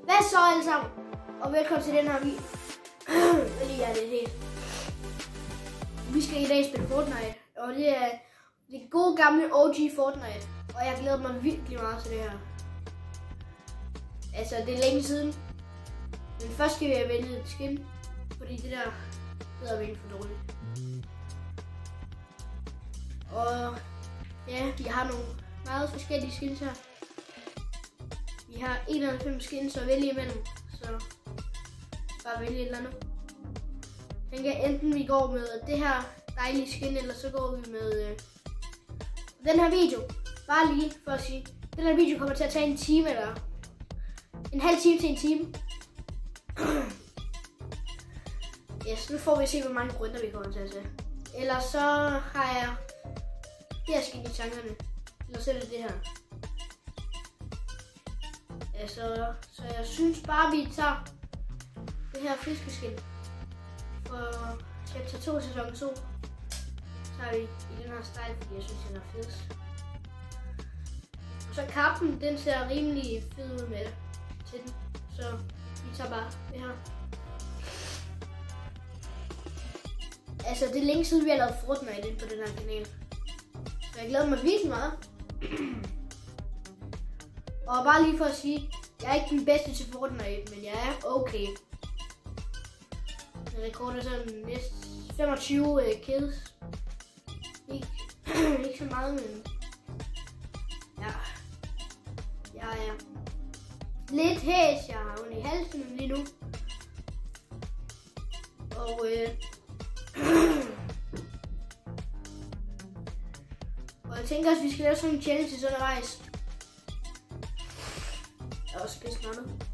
Hvad så alle sammen? Og velkommen til den her video. Vi skal i dag spille Fortnite. Og det er det gode gamle OG Fortnite. Og jeg glæder mig virkelig meget til det her. Altså det er længe siden. Men først skal jeg vælge et skin. Fordi det der hedder virkelig for dårligt. Og ja, vi har nogle meget forskellige skins her. Vi har 91 skins at vælge imellem, så bare vælge et eller andet. Jeg tænker enten vi går med det her dejlige skin, eller så går vi med den her video. Bare lige for at sige, den her video kommer til at tage en time eller en halv time til en time. Yes, nu får vi se, hvor mange runder vi kommer til at tage. Eller så har jeg det her skin i tankerne. Eller så er det det her. Altså, så jeg synes bare, vi tager det her fiskeskin for chapter 2 sæson 2. Så tager vi i den her style, fordi jeg synes, den er fedest. Og så kappen, den ser rimelig fed ud med det til den. Så vi tager bare det her. Altså, det er længe siden, vi har lavet Fortnite ind på den her kanal. Så jeg glæder mig virkelig meget. Og bare lige for at sige, jeg er ikke den bedste til Fortnite, men jeg er okay. Jeg rekorder sådan næsten 25 kills. Ikke så meget, men ja. Jeg er lidt hæs, jeg har ondt i halsen lige nu. Og og jeg tænker også, at vi skal lave sådan en challenge undervejs. Jeg har også spist noget.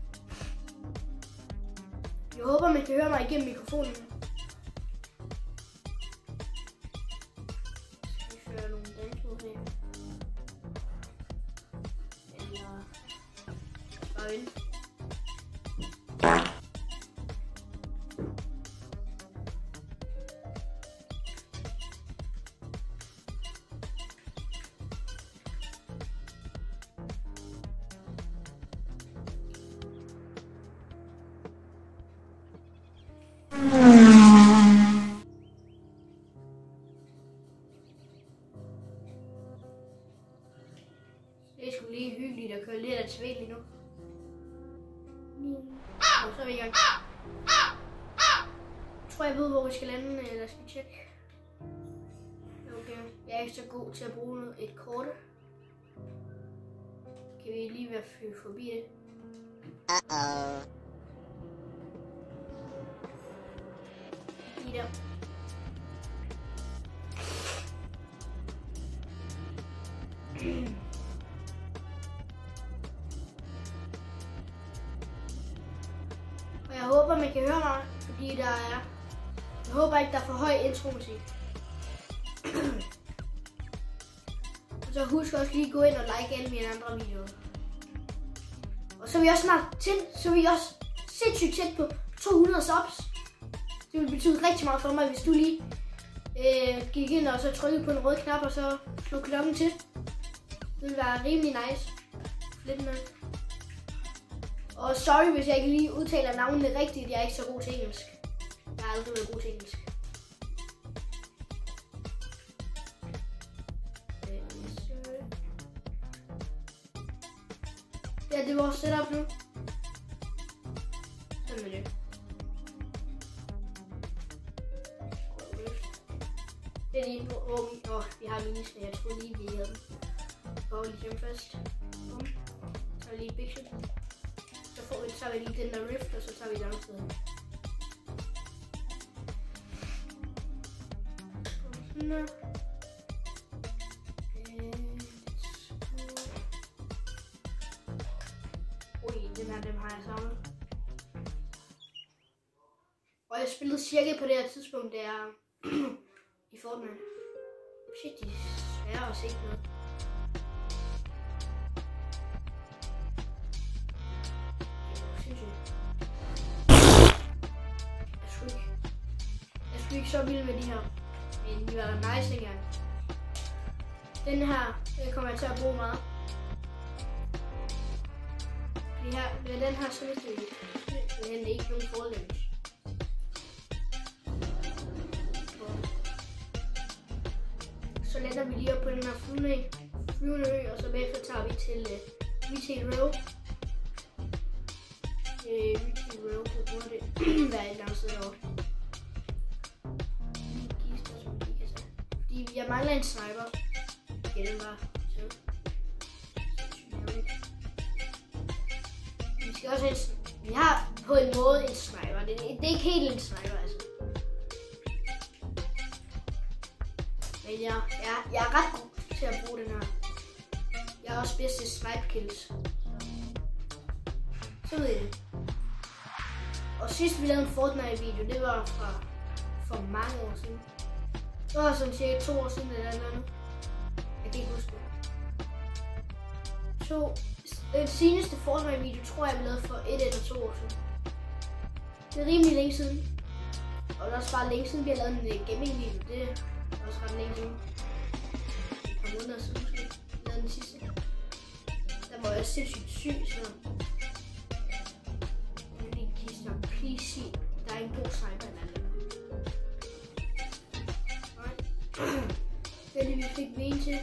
Jeg håber, man kan høre mig igennem mikrofonen. Skal vi føre nogle danske ud her? Eller bare vente. Det er sgu lige hyggeligt at køre lidt af tvæl lige nu. Og så er vi i gang. Jeg tror, jeg ved, hvor vi skal lande, eller skal vi tjekke? Okay, jeg er ikke så god til at bruge et kort. Kan vi lige være forbi det? Lige der. Og jeg håber, man kan høre mig, fordi der er... Jeg håber ikke, der er for høj intromusik. Og så husk også lige at gå ind og like alle mine andre videoer. Og så er vi også snart til, så er vi også sindssygt tæt på 200 subs. Det vil betyde rigtig meget for mig, hvis du lige gik ind og så trykkede på den røde knap, og så slog klokken til. Det vil være rimelig nice. Lidt med. Og sorry, hvis jeg ikke lige udtaler navnene rigtigt. Jeg er ikke så god til engelsk. Jeg har aldrig været god til engelsk. Ja, det er vores setup nu. Sådan er det. Det er lige på vi har minisene. Jeg troede lige, vi havde den. Går lige dem først. Så tager vi lige big shot. Så tager vi lige den der rift, og så tager vi et andet sted. Sådan der. Den her, dem har jeg samlet. Og jeg spillede cirka på det her tidspunkt, der i Fortnite. Shit, de er svære at se noget. Jeg skulle ikke så vild med de her, men de var nice engang. Den her kommer jeg til at bruge meget. Fordi vi har med den her, så mister vi men ikke nogen forlæns. Så lander vi lige op på den her flyvende ø, og så bagefter tager vi til Retail Row. Retail Row, det burde være et eller andet sted derovre. Fordi jeg mangler en sniper. Okay, den var så. Vi skal også have vi har på en måde en sniper. Det er ikke helt en sniper, altså. Men jeg er ret god til at bruge den her. Jeg er også bedst til snipe kills. Så ved I det. Og sidst vi lavede en Fortnite-video, det var for mange år siden. Det var sådan cirka 2 år siden eller andet. Jeg kan ikke huske det. Den seneste Fortnite-video tror jeg, vi lavede for 1 eller 2 år siden. Det er rimelig længe siden. Og det er også bare længe siden, vi har lavet en gaming-video. Det er også ret længe siden. Et par måneder siden måske. Vi lavede den sidste. Der var jeg sindssygt syg, så... Please sig, der er en god sniper eller andet. Det er det, vi fik ven til.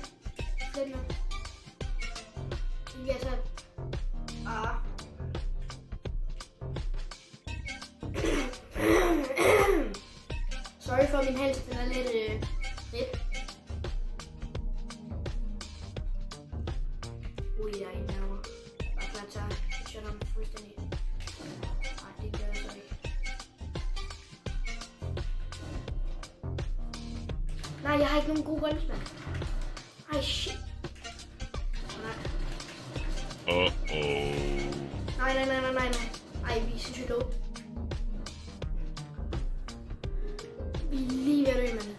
Den her. Vi har taget... Sorry for min hals, den er lidt red. Ui, der er en derovre. Bare klar til at shut ham fuldstændig. Nej, det gør jeg så ikke. Nej, jeg har ikke nogen gode guns, mand. Ej, shit. Nej. Ej, vi er sindssygt low. Vi er lige ved at dø, mand.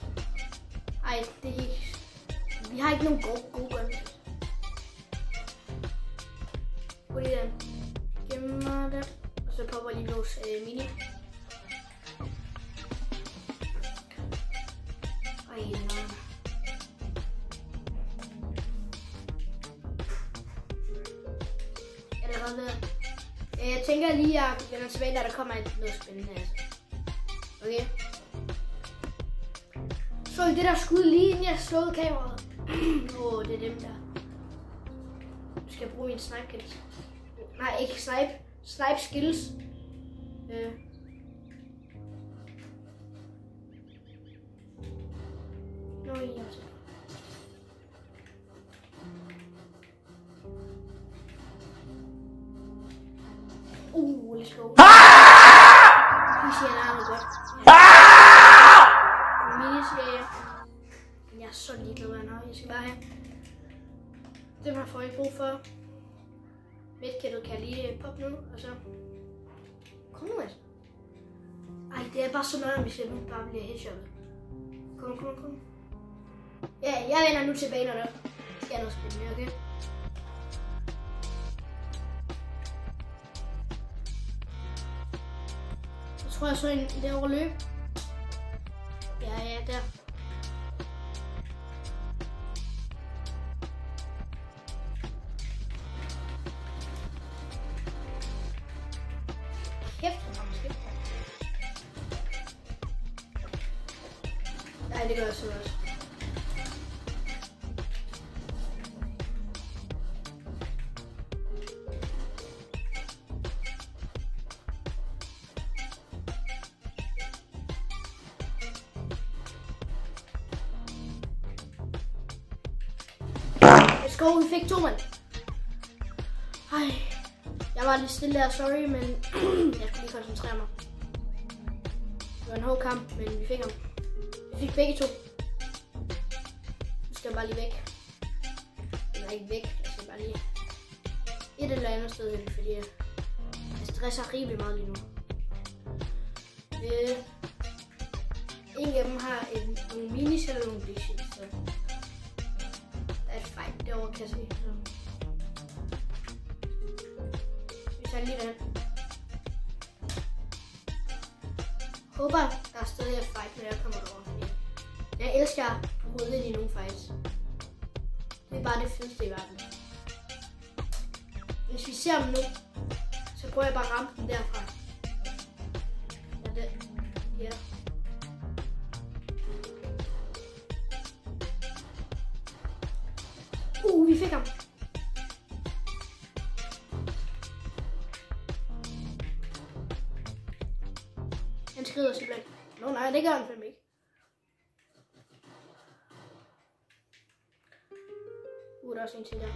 Ej, det er ikke... Vi har ikke nogen gode guns. Hvor er den? Gemmer den. Og så popper lige vores mini. Ej, nej. Jeg tænker lige, at jeg vender tilbage, når der kommer noget spændende. Altså. Okay. Så I det der skud lige inden jeg slåede kameraet? Det er dem der. Nu skal jeg bruge min snipe kills. Nej, ikke snipe. Snipe skills. Nå, ja. Let's go. Vi siger nærmere godt. Jeg er så ligeglad med noget. Jeg skal bare have. Dem her får jeg brug for. Medkittet kan jeg lige poppe nu, og så... Kom nu, altså. Ej, det er bare så noget, hvis jeg nu bare bliver headshotet. Kom. Ja, jeg vender nu tilbage, når der sker noget spændende, okay? Jeg tror, jeg så en derovre løb. Ja, der. Kæft, han har måske. Nej, det gør jeg så også. Let's go, vi fik 2 mand. Ej, jeg var lidt stille der, sorry, men jeg skulle lige koncentrere mig. Det var en hård kamp, men vi fik ham. Vi fik begge 2. Nu skal jeg bare lige væk. Eller ikke væk, jeg skal bare lige et eller andet sted hen, fordi jeg stresser rimelig meget lige nu. Ingen af dem har nogle minis eller nogle big shit, så der er et fight derovre, kan jeg se. Så. Vi tager lige den. Håber, der er stadig et fight, når jeg kommer derovre, fordi jeg elsker at rode ind i nogle fights. Det er bare det fedeste i verden. Hvis vi ser dem nu, Så prøver jeg bare at ramme den derfra. Ja, det. Ja. Vi fik ham. Han skrider simpelthen. Nå nej, det gør han fandme ikke. Der er også en til der.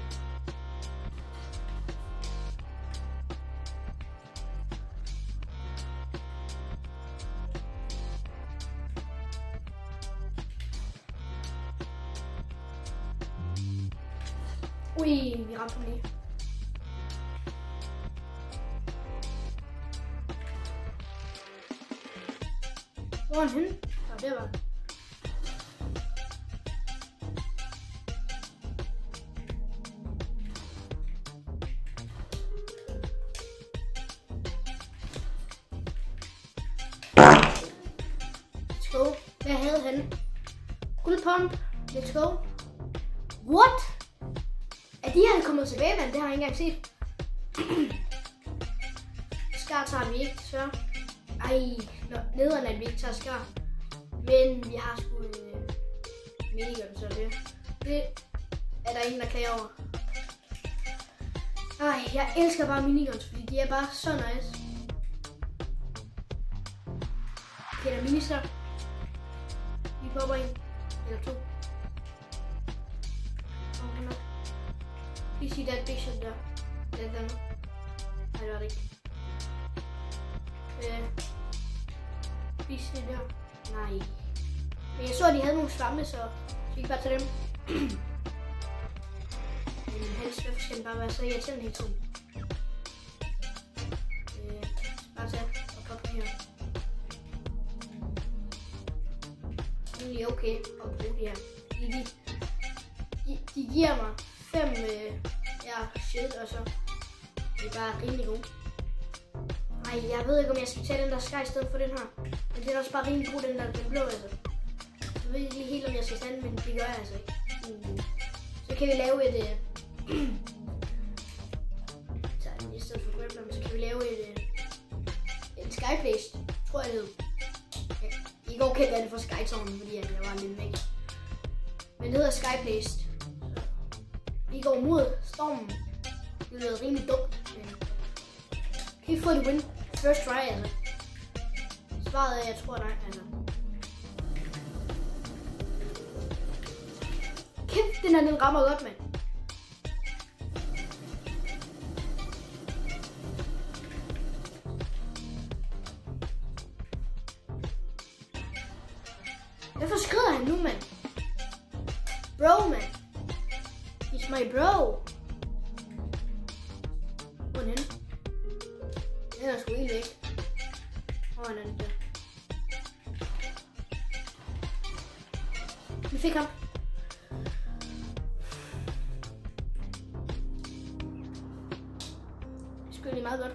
Ui, vi ramte ham lige. Hvor er han henne? Nå, der var han. Let's go. Hvad havde han? Guldpump. Let's go. What? Er de her kommet tilbage, men det har jeg ikke engang set. Skar tager vi ikke, så. Ej, nederen er vi ikke tager skar. Men vi har sgu en minigun, så det er der ingen, der klager over. Ej, jeg elsker bare miniguns, fordi de er bare så nice. Okay, der er minister. Vi popper en. Eller to. Please see that vision der. Den der. Nej, det var det ikke. Please see der. Nej. Men jeg så, at de havde nogle svampe, så vi kan bare tage dem. Men helst, hvorfor skal den bare være så irriterende hele tiden? Bare tage og poppe her. Det er lige okay at bruge de her. De giver mig 5 shit, og så det er bare rimelig god. Ej, jeg ved ikke, om jeg skal tage den der Sky i stedet for den her. Men den er også bare rimelig god, den blå, altså. Jeg ved ikke lige helt, om jeg skal tage den, men det gør jeg altså ikke. Så kan vi lave et... tager den i stedet for Grappler, så kan vi lave et Skyplace, tror jeg det hed. I går kendte jeg det for Skytown, fordi jeg var lidt væk. Men det hedder Skyplace. Vi går mod stormen. Det lyder rimelig dumt, men kan vi få det win first try, altså? Svaret er, jeg tror nej, altså. Kæft, den rammer godt, mand. Hvorfor skrider han nu, mand? Bro, man. It's my bro. Hvor er den henne? Den er sgu helt væk. Hvor er den der? Vi fik ham. Det skulle lige meget godt.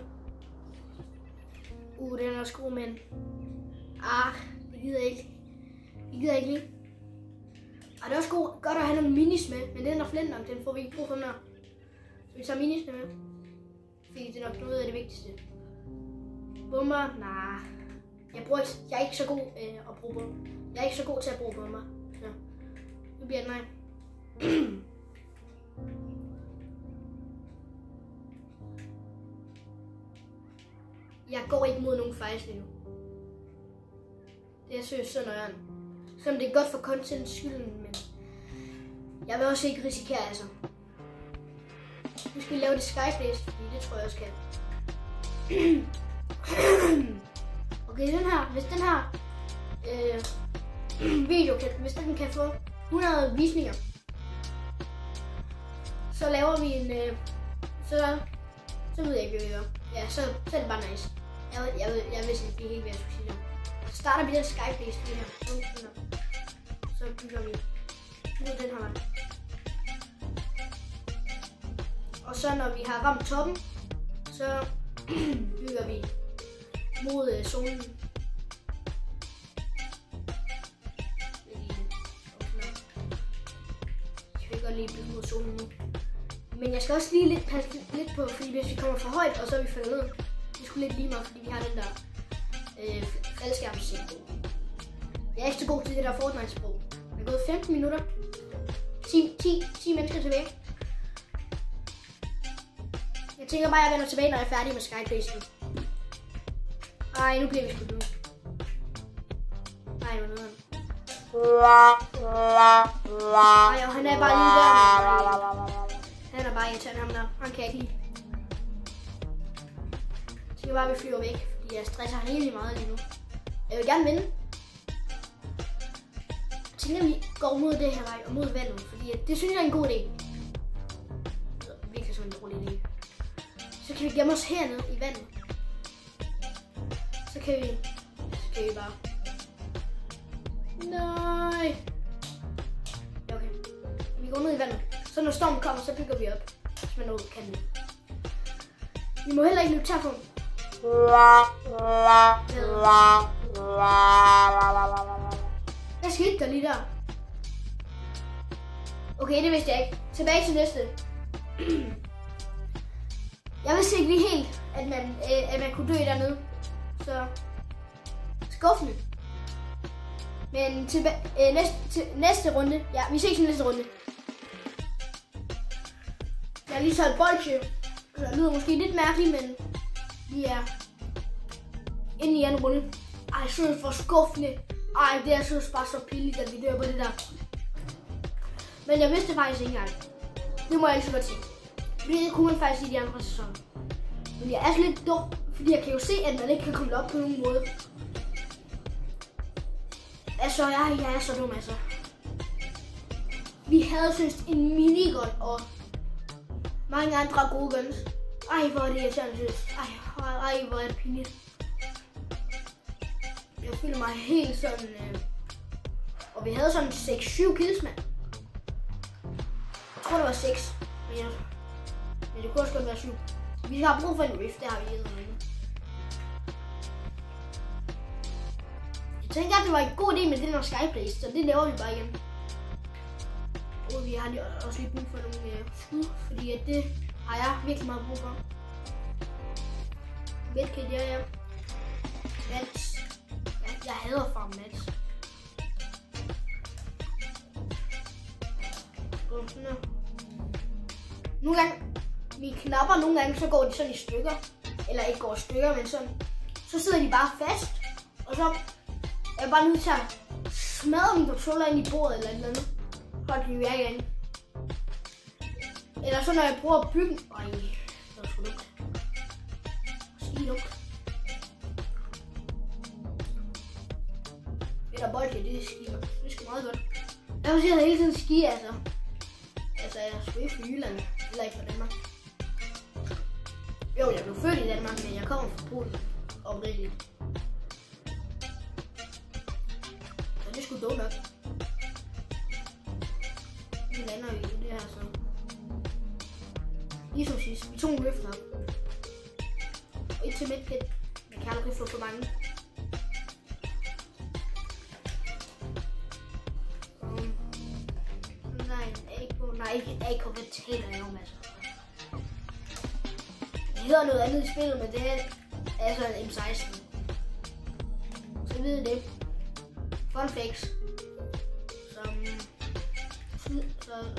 Den er også god, men... det gider jeg ikke. Det gider jeg ikke lige. Det er også godt at have nogle minis med, men den der flinter, den får vi ikke brug for mere. Så vi tager minis med. Fordi det er nok noget af det vigtigste. Bomber? Nej. Jeg er ikke så god at bruge bomber. Jeg er ikke så god til at bruge bomber. Så nu bliver det nej. Jeg går ikke mod nogen fejls lige nu. Det er seriøst så nøjeren. Selvom det er godt for contents skylden, men jeg vil også ikke risikere, altså. Nu skal vi lave det Skyplace, fordi det tror jeg også kan. Okay, hvis den her video hvis den kan få 100 visninger, så laver vi en, så ved jeg ikke, hvad vi gør. Ja, så er det bare nice. Jeg vidste ikke helt, hvad jeg skulle sige der. Så starter vi den Skyplace lige her. Så bygger vi nu den her vej. Og så når vi har ramt toppen, så bygger vi mod solen. Jeg kan godt lige bygge mod solen nu. Men jeg skal også lige passe lidt på, fordi hvis vi kommer for højt, og så er vi faldet ned. Det skulle lidt lige meget, fordi vi har den der faldskærmssigbo. Jeg er ikke så god til det der Fortnite-sprog. Det er gået 15 minutter. 10 mennesker tilbage. Jeg tænker bare, at jeg vender tilbage, når jeg er færdig med Skyblazing. Ej, nu bliver vi sgu nu. Ej, hvor nederen. Ej, og han er bare lige der. Han er bare irriterende, ham der. Han kan ikke lide. Jeg tænker bare, at vi flyver væk, fordi jeg stresser helt meget lige nu. Jeg vil gerne vinde. Jeg tænker, at vi går mod det her vej og mod vandet, fordi det synes jeg er en god idé. Det er virkelig sådan en dårlig idé. Så kan vi gemme os hernede i vandet. Så kan vi bare... Nej. Ja, okay. Vi går ned i vandet. Så når stormen kommer, så bygger vi op. Hvis man overhovedet kan det. Vi må heller ikke løbe tør for den. Hvad skete der lige der? Okay, det vidste jeg ikke. Tilbage til næste. Jeg vidste ikke lige helt, at man kunne dø dernede. Så skuffende. Men næste runde. Ja, vi ses i næste runde. Jeg har lige taget bolsje. Så det lyder måske lidt mærkeligt, men vi er inde i anden runde. Ej, jeg synes for skuffende. Ej, det er synes bare så pilligt, at vi dør på det der. Men jeg vidste faktisk ikke engang. Det må jeg altid godt sige. Fordi det kunne man faktisk i de andre sæsoner. Men jeg er så lidt dum, fordi jeg kan jo se, at man ikke kan komme op på nogen måde. Altså, jeg er så dum, altså. Vi havde synes en minigun og mange andre gode guns. Ej, hvor er det irriterende, synes. Ej, hvor er det pinligt. Jeg føler mig helt sådan... Og vi havde sådan 6-7 kills, mand. Jeg tror, det var 6. Men det kunne også godt være 7. Vi har brug for en rift, det har vi givet. Jeg tænker, at det var en god idé med den her Skyblaze, så det laver vi bare igen. Og vi har også lige brug for nogle skud, fordi at det har jeg virkelig meget brug for. Medkit, ja. Mats. Jeg hader farm Mats. Sådan her. Nogle gange, mine knapper, nogle gange, så går de sådan i stykker. Eller ikke går i stykker, men sådan. Så sidder de bare fast. Og så er jeg bare nødt til at smadre min controller ind i bordet eller et eller andet. For at blive væk igen. Eller så når jeg prøver at bygge den. Ej, det var sgu lugt. Ski lugt. Eller bolde, det er skier. Det er sgu meget godt. Jeg vil sige, at jeg hele tiden skier, altså. Altså, jeg er sgu ikke fra Jylland. Eller ikke fra Danmark. Jo, jeg blev født i Danmark, men jeg kommer fra Polen. Oprindeligt. Så det er sgu dumt nok. Nu lander vi i det her så. Ligesom sidst. Vi tog en rift op. Og et til medkit. Man kan aldrig få for mange. Nej, ikke AK, hvad taler jeg om, altså. Det hedder noget andet i spillet, men det er altså en M16. Så ved I det. Fun facts.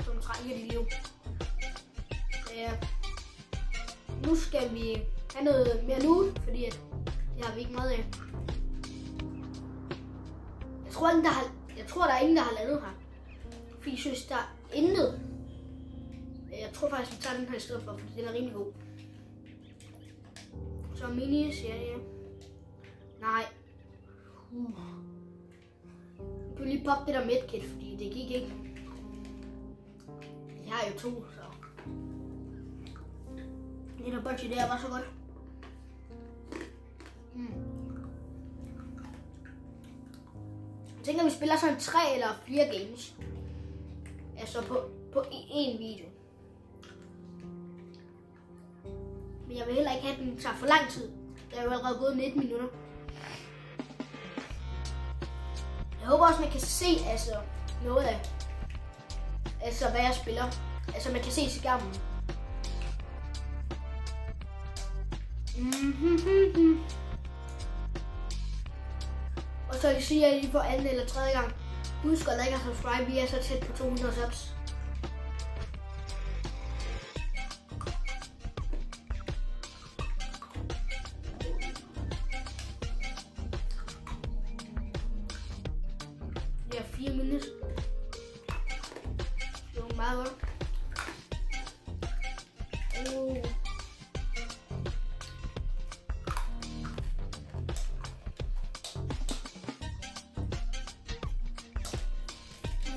Som trænger de liv. Nu skal vi have noget mere loot, fordi at det har vi ikke meget af. Jeg tror, der er ingen, der har landet her. Fordi jeg synes, der er intet. Jeg tror faktisk, vi tager den her i stedet for, fordi den er rimelig god. Så mini, siger jeg. Nej. Jeg kan lige poppe det der medkit, fordi det gik ikke. Jeg har jo 2, så. Det der bolsje, det er bare så godt. Jeg tænker, at vi spiller sådan 3 eller 4 games. Altså på én video. Men jeg vil heller ikke have den tager for lang tid. Det er jo allerede gået 19 minutter. Jeg håber også, man kan se altså noget af hvad jeg spiller. Altså man kan se skærmen. Og så vil jeg sige, at I får anden eller tredje gang. Husk at like og subscribe, vi er så tæt på 200 subs. Det er 4 minutter. Det var meget godt.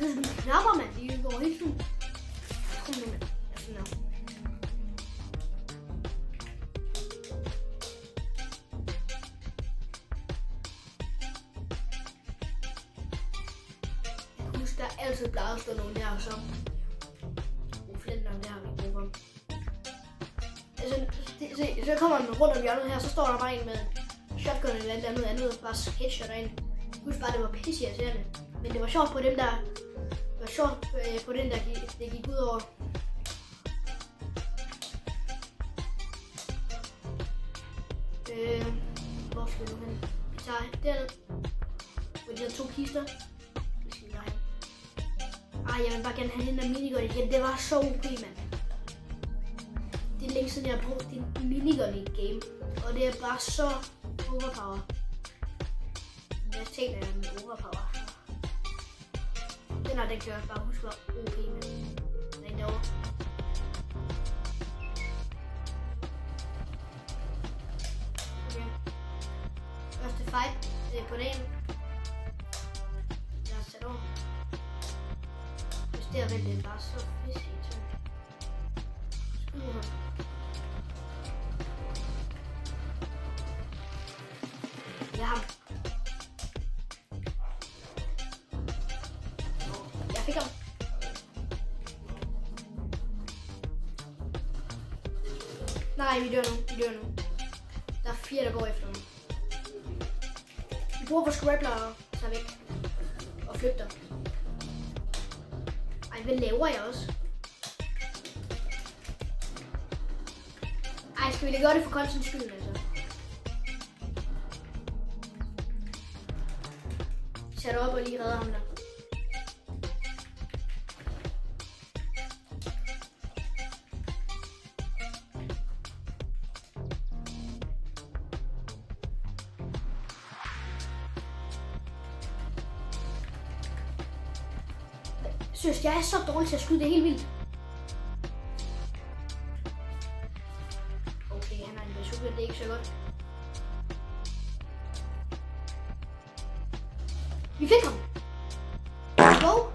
Det er sådan knapper, mand. De går helt sådan. Kom nu, mand. Sådan her. Jeg kan huske, der er altid plejer at stå nogen der, og så flinter der har vi brug for. Altså, så kommer man rundt om hjørnet her, så står der bare en med shotgun eller andet, bare headshotter ind. Husk bare, det var pisse irriterende. Men det var sjovt på dem der. Det var sjovt på den der, det gik ud over. Hvor skal vi nu hen? Vi tager derned. Hvor de her 2 kister. Vi skal vi derhen. Jeg vil bare gerne have den der minigun igen. Det var så OP, mand. Det er længe siden jeg har brugt din minigun i et game. Og det er bare så overpower. Jeg tænker jeg med overpower. Den her, den kan jeg bare huske var OP, men den er ikke derovre. Okay. Første fight, det er på dagen. Lad os tage det over. Hvis det er vel, det er bare så fisk i tøj. Skud her. Jeg har ham. Jeg fik ham. Nej, vi dør nu. Der er 4, der går efter mig. Vi bruger vores grappler og tager væk. Og flygter. Ej, hvad laver jeg også? Ej, skal vi lige gøre det for contents skyld, altså? Sæt op og lige redder ham der. Synes jeg er så dårlig til at skyde, det er helt vildt. Okay, han har en bazooka, det er ikke så godt. Vi fik ham! Wow!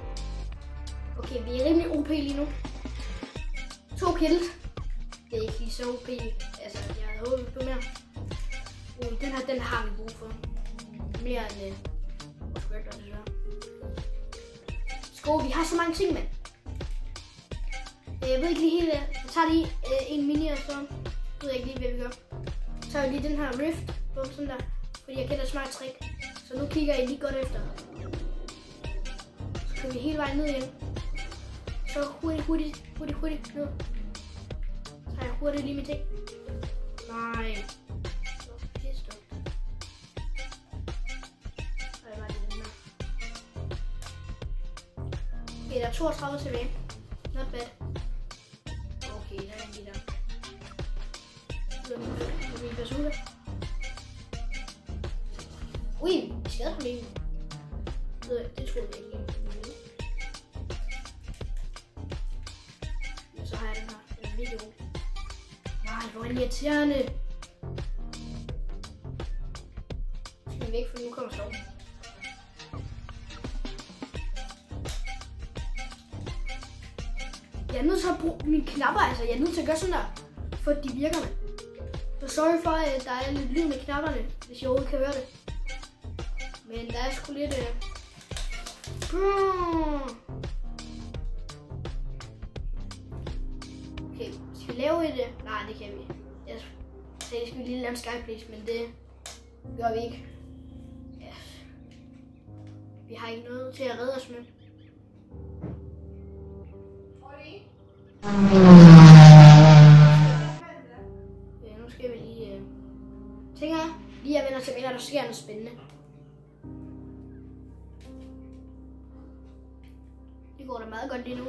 Okay, vi er rimelig OP lige nu. 2 kills. Det er ikke lige så OP. Altså, jeg havde håbet på mere. Den har vi brug for. Mere end vores grappler, desværre. Vi har så mange ting, mand. Jeg ved ikke lige helt. Jeg tager lige en mini, og så ved jeg ikke lige, hvad vi gør. Så tager jeg lige den her rift på sådan der, fordi jeg kender et smart trick. Så nu kigger jeg lige godt efter. Så kan vi hele vejen ned igen. Så hurtigt nu. Så tager jeg hurtigt lige med ting. Nej. Okay, der er 32 tilbage. Not bad. Okay, der er en der. Så er min bazooka. Ui, vi skader på det. Det tror jeg ikke. Så har jeg den her. Den er virkelig god. Nej, hvor er den irriterende. Skal vi væk, for nu kommer stormen. Jeg er nødt til at bruge mine knapper, altså. Jeg er nødt til at gøre sådan der, for at de virker, mand. Så sorry for, at der er lidt lyd med knapperne, hvis jeg overhovedet kan høre det. Men der er sgu lidt... Okay, skal vi lave et... Nej, det kan vi. Jeg sagde, skal vi lige lave en skyplace, men det gør vi ikke. Ja. Vi har ikke noget til at redde os med. Ja, nu skal vi lige... tænker jeg lige at vende tilbage, når der sker noget spændende. Det går da meget godt lige nu.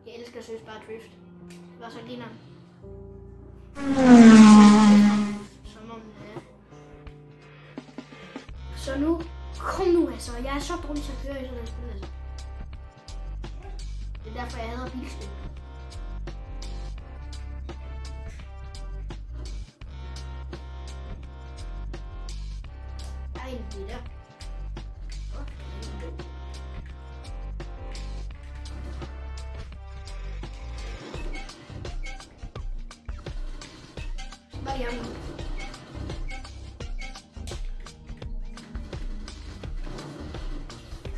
Jeg elsker seriøst bare drift. Det var så griner. Som om Så nu, kom nu altså. Jeg er så dårlig til at køre i sådan et spil altså. Det er derfor jeg hader bilspil. Der er en bil der. Bare lige ham.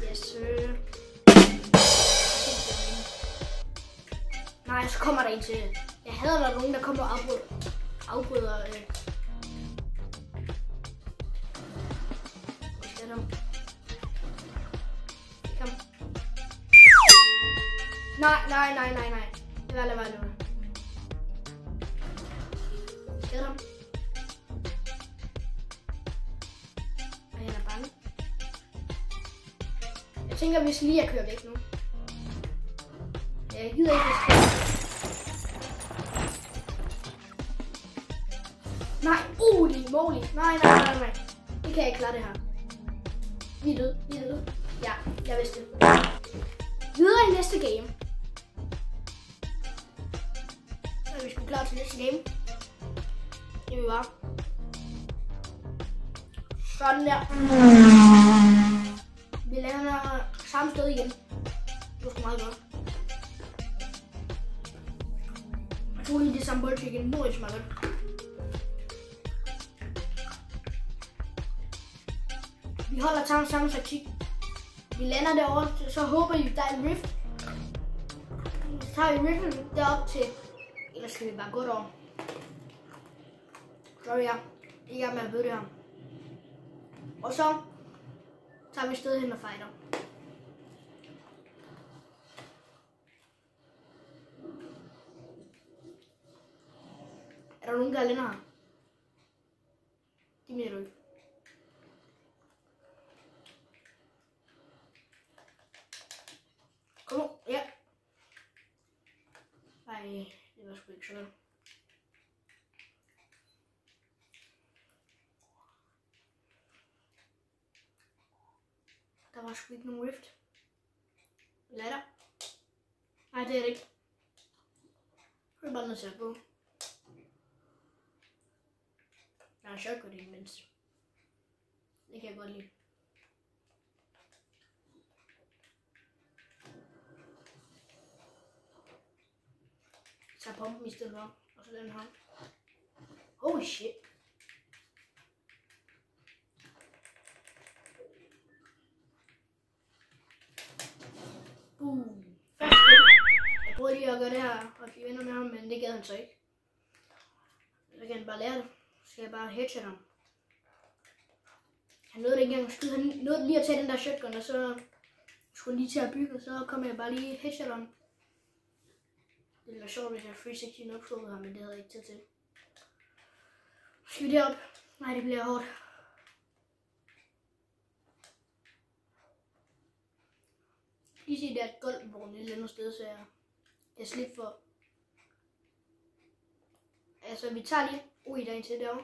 Yes, sir. Nej, så kommer der en til. Jeg hader, der nogen, der kommer og afbryder. Kom. Nej. Lad være. Skad ham. Og han er bange. Jeg tænker, vi skal lige at køre væk nu. Jeg gider ikke, at skade. Nej, holy moly. Nej. Det kan jeg ikke klare det her. Vi er døde. Ja, jeg vidste det. Videre i næste game. Så er vi sgu klar til næste game. Det vi var. Sådan der. Vi lander samme sted igen. Det var sgu meget godt. Jeg tror lige det samme bold igen. Nu er det meget godt. Vi holder samme taktik. Vi lander derovre, så håber vi, der er en rift. Så tager vi riften derop til. Ellers skal vi bare gå derover. Sorry, jeg er i gang med at vide det her. Og så tager vi sted hen og fighter. Er der nogen, der lander her? Det mener du ikke. Kom nu, ja. Nej, det var sgu ikke sådan. Der var sgu ikke nogen rift. Lader. Nej, det er det ikke. Det er bare nødt til at gå. Der er en shotgun i mindst. Det kan jeg godt lide. Så pumpen i stedet for, og så den her. Holy shit. Boom. Først jeg prøvede lige at gøre det her, og blive venner med ham, men det gad han så ikke. Så kan han bare lære det. Så skal jeg bare headshot ham. Han nåede det ikke engang at skyde. Han nåede lige at tage den der shotgun, og så skulle han lige til at bygge, og så kom jeg bare lige headshot ham. Det ville være sjovt, hvis jeg 360 opslået ham, men det havde jeg ikke tid til. Skal vi derop? Nej, det bliver hårdt. Lige se, der er et golfvogn et eller andet sted, så jeg kan slippe for. Altså, vi tager lige ui derind til derovre.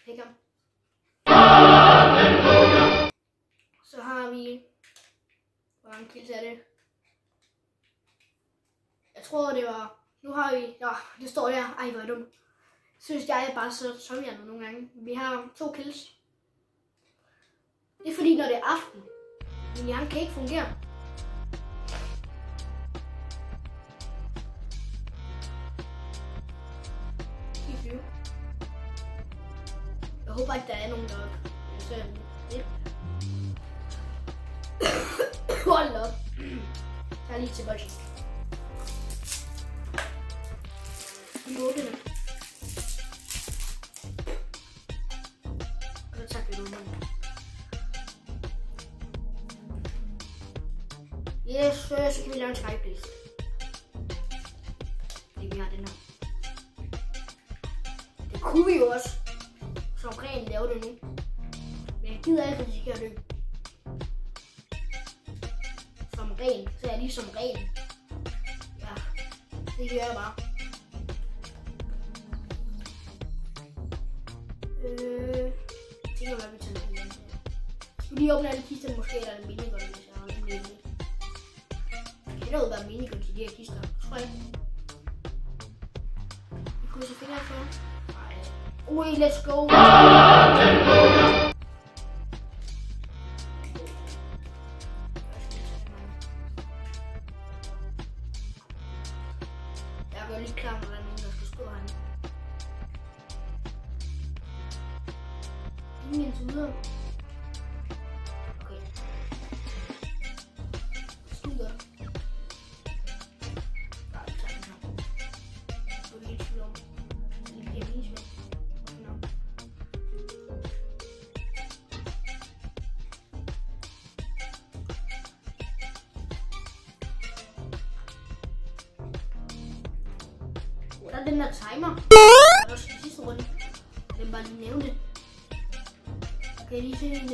Her kom. Så har vi... Hvor mange kills er det? Jeg tror, det var... Nu har vi... Ja, det står der. Ej, hvor er dumt. Synes jeg er bare så sovjerne nogle gange. Vi har 2 kills. Det er fordi, når det er aften, min hjerne kan ikke fungere. Jeg håber ikke, der er nogen deroppe. Så er det. Hold op. Jeg er lige til bolden. Vi åbner den. Og så tager vi den. Yes, så kan vi lave en Skype-liste. Fordi vi har den her. Det kunne vi jo også som regel lave det nu. Men jeg gider ikke risikere at dø. Som regel, så er jeg lige som regel. Ja, det gør jeg bare. Jeg tænker, hvad vi tager med. Skal vi lige åbne alle kisterne, måske er der en minigun, hvis jeg har en lidt. Kan der jo være minigun til de her kister? Tror jeg. Vi krydser fingre for. Nej. Ui, let's go. Jeg gør lige klar, når der er nogen, der skal stå herinde. Ingen til videre. Okay. Slutter. Nej, jeg tager den her. Du er helt tvivl om. Det bliver lige svært. Der er den der timer. Der er også den sidste runde. Den bare lige nævne det. Okay, lige se en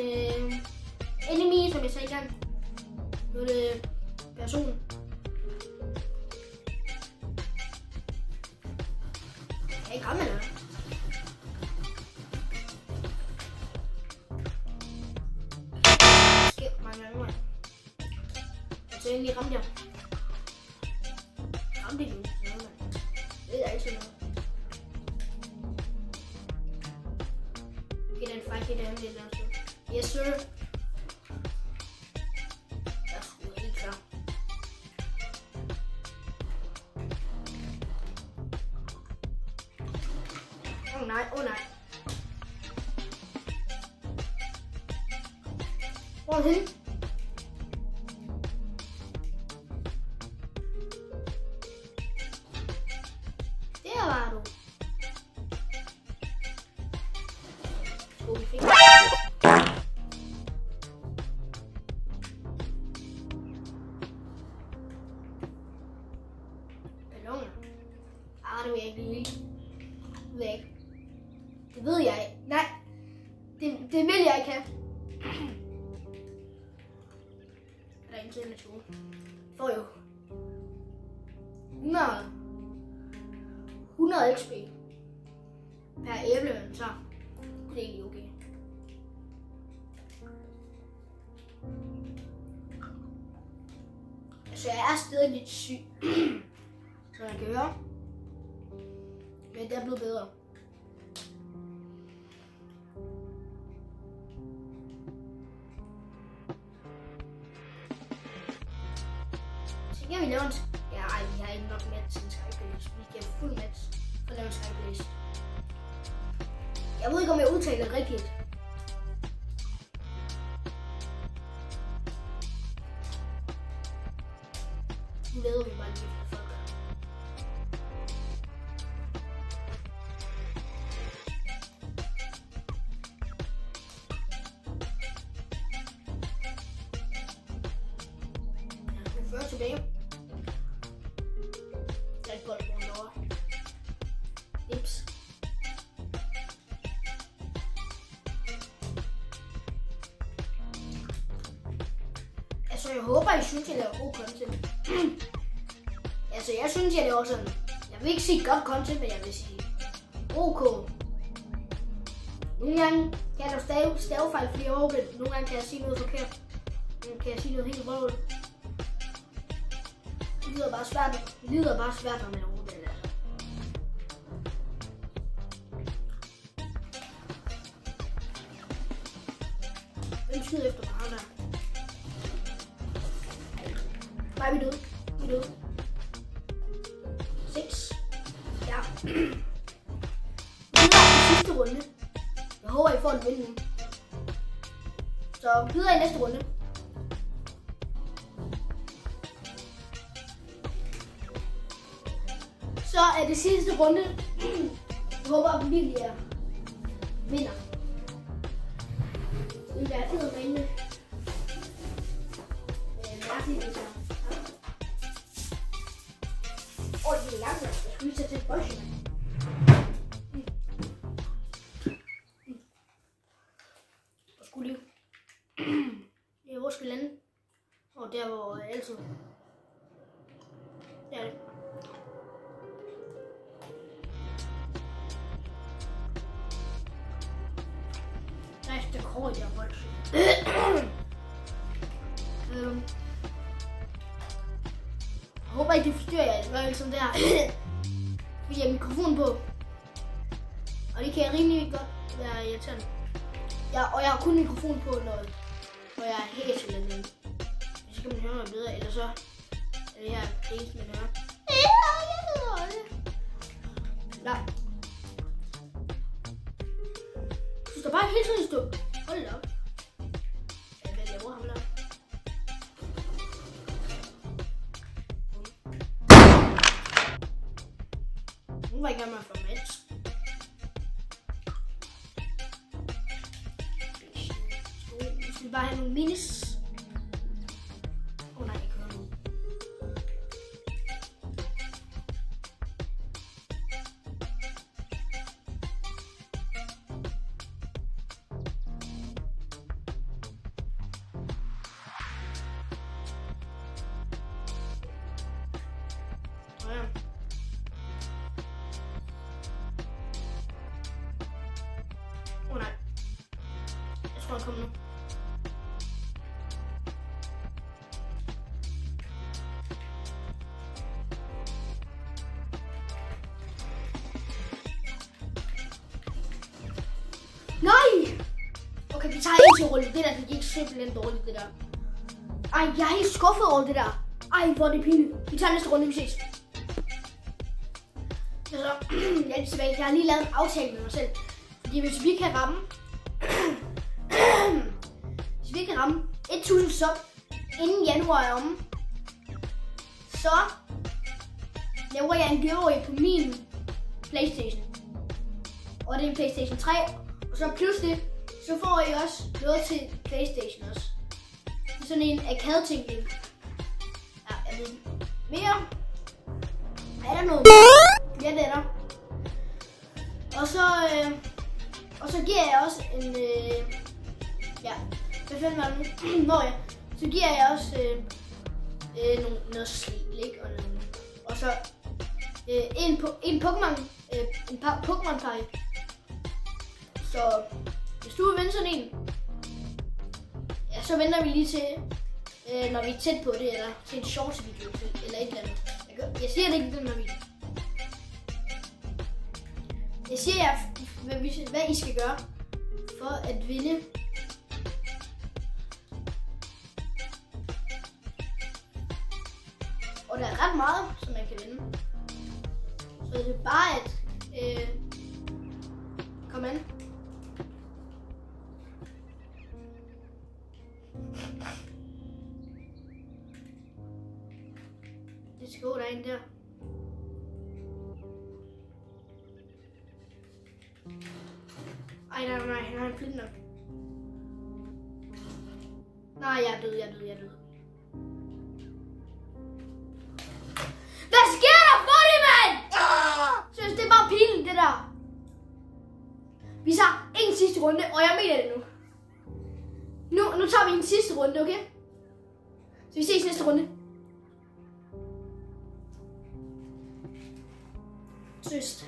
enemy, som jeg sagde i gang. Nu er det person. Jeg kan ikke ramme noget. Skæv mange gange. Jeg så egentlig ramte jer. Ramte det nu. Det er altid noget. Okay, den fight det er lidt også. Yes sir. Jeg er sgu helt klar. Åh nej, åh nej. Hvor er den? Der var du. Skål, vi fik. Balloner. Ah, det vil jeg ikke lige. Det ved jeg ikke. Det ved jeg ikke. Nej. Det vil jeg ikke have. Der er en til metode. Får jo 100 XP per æble, så det er egentlig okay. Altså jeg er stadig lidt syg, så jeg kan høre, men det er blevet bedre. Så vi laver en... Ja, ej, vi har ikke nok match til en Skype-list. Vi kan fuld match for at lave en Skype-list. Jeg ved ikke, om jeg udtaler det rigtigt. Nu leder vi bare lige efter folk. Jeg skal 40 tilbage. Ips. Altså jeg håber I synes jeg laver god content. Altså jeg synes jeg laver sådan. Jeg vil ikke sige godt content, men jeg vil sige OK. Nogle gange kan jeg lave stavefejl, fordi jeg overblik. Nogle gange kan jeg sige noget forkert. Nogle kan jeg sige noget helt vrøvl. Det lyder bare svært, når man overblik. Hvem skyder efter mig? Der. Nej, vi er døde. Vi er døde. 6. Ja. Vi er i sidste runde. Jeg håber, I får en vinde nu. Så videre i næste runde. Så er det sidste runde. Jeg håber, at Emilia vinder. Det vil være fedt at vinde. Mærkeligt, hvis jeg Det er langt. Jeg skulle lige tage til et bolsje. Hvor skulle det? Ja, hvor skal vi lande? Der hvor altid. Det er det. Der er et stykke hår i det her bolsje. Jeg håber ikke det forstyrrer jer, det var jo sådan der. Fordi jeg har mikrofonen på. Og det kan jeg rimelig godt være irriterende. Og jeg har kun mikrofon på, når jeg er helt til lidt. Så kan man høre mig bedre, eller så er det her pris, man hører. Nej. Du står bare hele tiden stå. Hold da op. Hvad laver ham der? Nu var jeg i gang med at få match. Nu skal vi bare have nogle minis. Nej, jeg kører nu. Ja. Nej. Jeg tror, jeg kommer nu. Nej! Okay, vi tager en til rulle. Det der, det gik simpelthen dårligt, det der. Ej, jeg er helt skuffet over det der. Ej, hvor er det pinligt. Vi tager næste runde, vi ses. Så, jeg er tilbage. Jeg har lige lavet en aftale med mig selv. Fordi hvis vi kan ramme... hvis vi kan ramme 1000 sub inden januar er omme, så laver jeg en giveaway på min PlayStation. Og det er en PlayStation 3. Og så pludselig, så får I også noget til PlayStation også. Det er sådan en arcade-ting. Ja, jeg ved mere. Er der noget? Ja, det er der. Og så giver jeg også en... ja, hvad fanden var det nu? Nå ja, så giver jeg også noget slik og noget. Og så en Pokémon, en Pokémon-pege. Så hvis du vil vinde sådan en, ja, så venter vi lige til, når vi er tæt på det, eller til en shorts video, eller et eller andet. Jeg siger det ikke i den her video. Jeg siger jer, hvad I skal gøre for at vinde. Og der er ret meget, som man kan vinde. Så det er bare at komme an. Det skal gå derinde der. Ej, nej, han har en flinter. Nej, jeg er død. Hvad sker der for det, mand? Synes, det er bare pinligt, det der. Vi tager en sidste runde, og jeg mener det nu. Nu tager vi en sidste runde, okay? Så vi ses næste runde. Synes,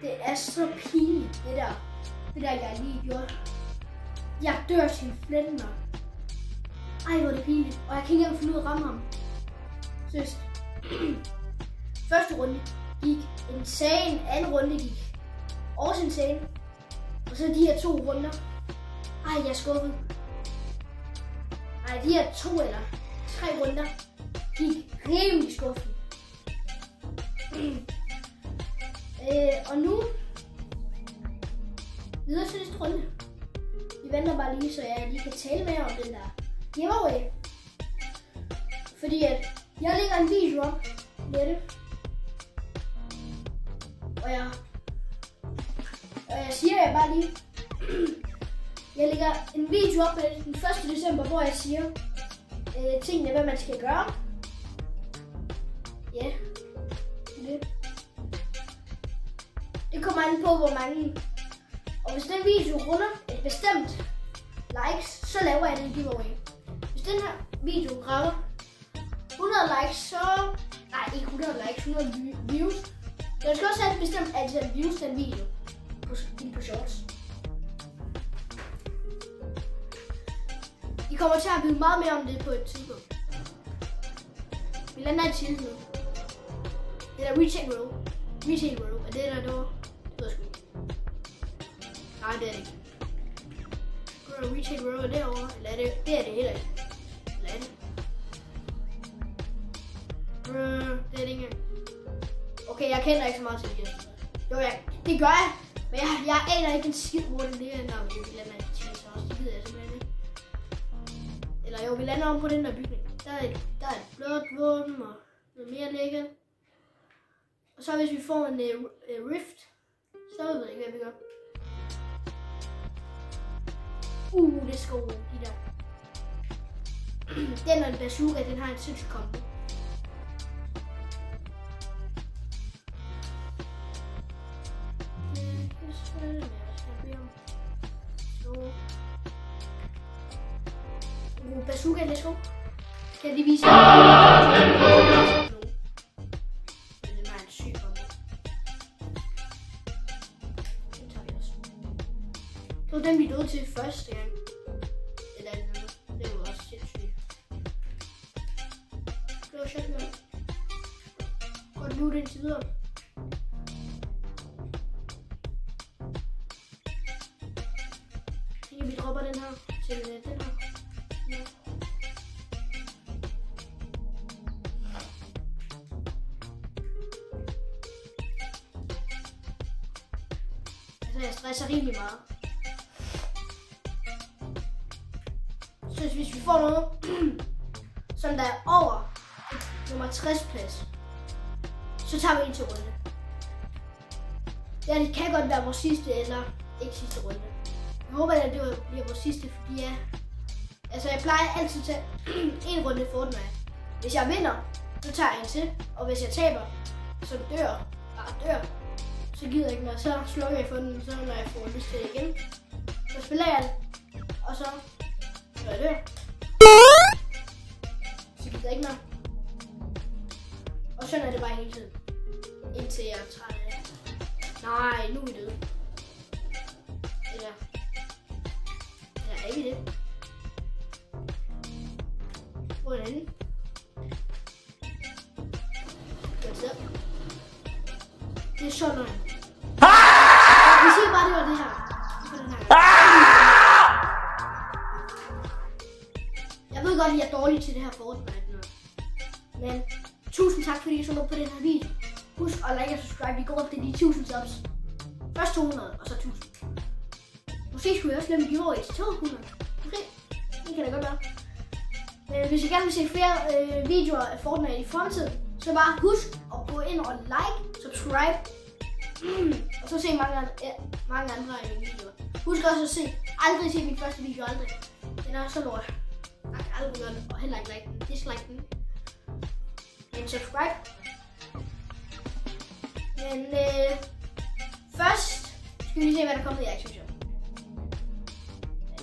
det er så pinligt, det der jeg lige gjorde. Jeg dør til flænder. Ej, hvor er det pinligt. Og jeg kan ikke engang finde ud af at ramme ham. Synes. Første runde gik insane. Anden runde gik også insane. Og så de her 2 runder. Ej, jeg er skuffet. Ej, de her 2 eller 3 runder gik rimelig skuffet. Og nu videre til næste runde. Vi venter bare lige, så jeg lige kan tale med jer om den der giveaway. Fordi at jeg lægger en video op med det. Og jeg siger jer bare lige. Jeg lægger en video op den 1. december, hvor jeg siger tingene, hvad man skal gøre. Ja. det. Det kommer an på, hvor mange. Og hvis den video runder et bestemt likes, så laver jeg den giveaway. Hvis den her video rammer 100 likes, så... Nej, ikke 100 likes, 100 views. Den skal også have et bestemt antal views, den video. På shorts. I kommer til at vide meget mere om det på et tidspunkt. Vi lander et til nu. Det er Retail Row. Retail Row. Er det der derovre? Det ved jeg sgu ikke. Nej, det er det ikke. Retail Row er derovre. Eller er det? Det er det heller ikke. Eller er det? Det er det ikke. Okay, jeg kender ikke så meget til det. Jo, det gør jeg. Men jeg aner ikke en skid, hvor det ligger, når vi lander et til også. Det gider jeg simpelthen ikke. Eller jo, vi lander om på den der bygning. Der er et blåt våben og noget mere lækkert. Og så hvis vi får en rift, så ved jeg ikke, hvad vi gør. Let's go, de der. Den og en bazooka, den har en sindssygt kombo. Bazooka, let's go. Kan jeg lige vise jer? Den har en syg kombo. Den tager vi også. Det var den, vi døde til første gang. Eller det var også sindssygt. Det var sjovt noget. Godt loot indtil videre. Vi dropper den her til den her. Ja. Altså jeg stresser rimelig meget. Så hvis vi får noget, som der er over nummer 60 plads, så tager vi en til runde. Ja, det kan godt være vores sidste eller ikke sidste runde. Jeg håber, at det bliver vores sidste, fordi altså jeg plejer altid at tage en runde Fortnite. Hvis jeg vinder, så tager jeg en til, og hvis jeg taber, så dør, så gider jeg ikke mere. Så slukker jeg for den, så når jeg får lyst til det igen, så spiller jeg den, og så når jeg dør, så gider jeg ikke mere. Og sådan er det bare hele tiden, indtil jeg er træt af det. Nej, nu er vi døde. Eller ikke det. Hvor er den? Det er så nøje. Vi siger bare, det var det her. Jeg ved godt, at jeg er dårlig til det her Fortnite nu. Men tusind tak, fordi I så med på den her video. Husk at like og subscribe. Vi går op til de 1000 subs. Først 200, og så 1000. Måske skulle jeg også lave en giveaway til 200. Måske. Det kan da godt være. Hvis I gerne vil se flere videoer af Fortnite i fremtiden, så bare husk at gå ind og like, subscribe. Og så se mange andre af mine videoer. Husk også at aldrig se min første video, aldrig. Den er så lort. Jeg kan aldrig gøre den, og heller ikke like den. Dislike den. Men subscribe. Men først skal vi se, hvad der kommer i Action Shop.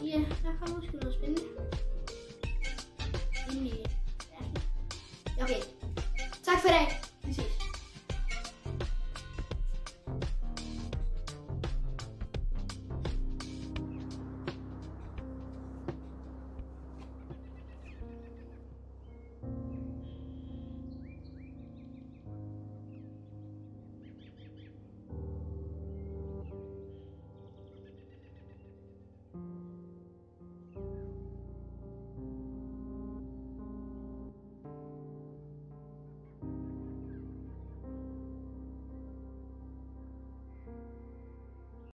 Ja, der kommer måske noget spændende. Okay.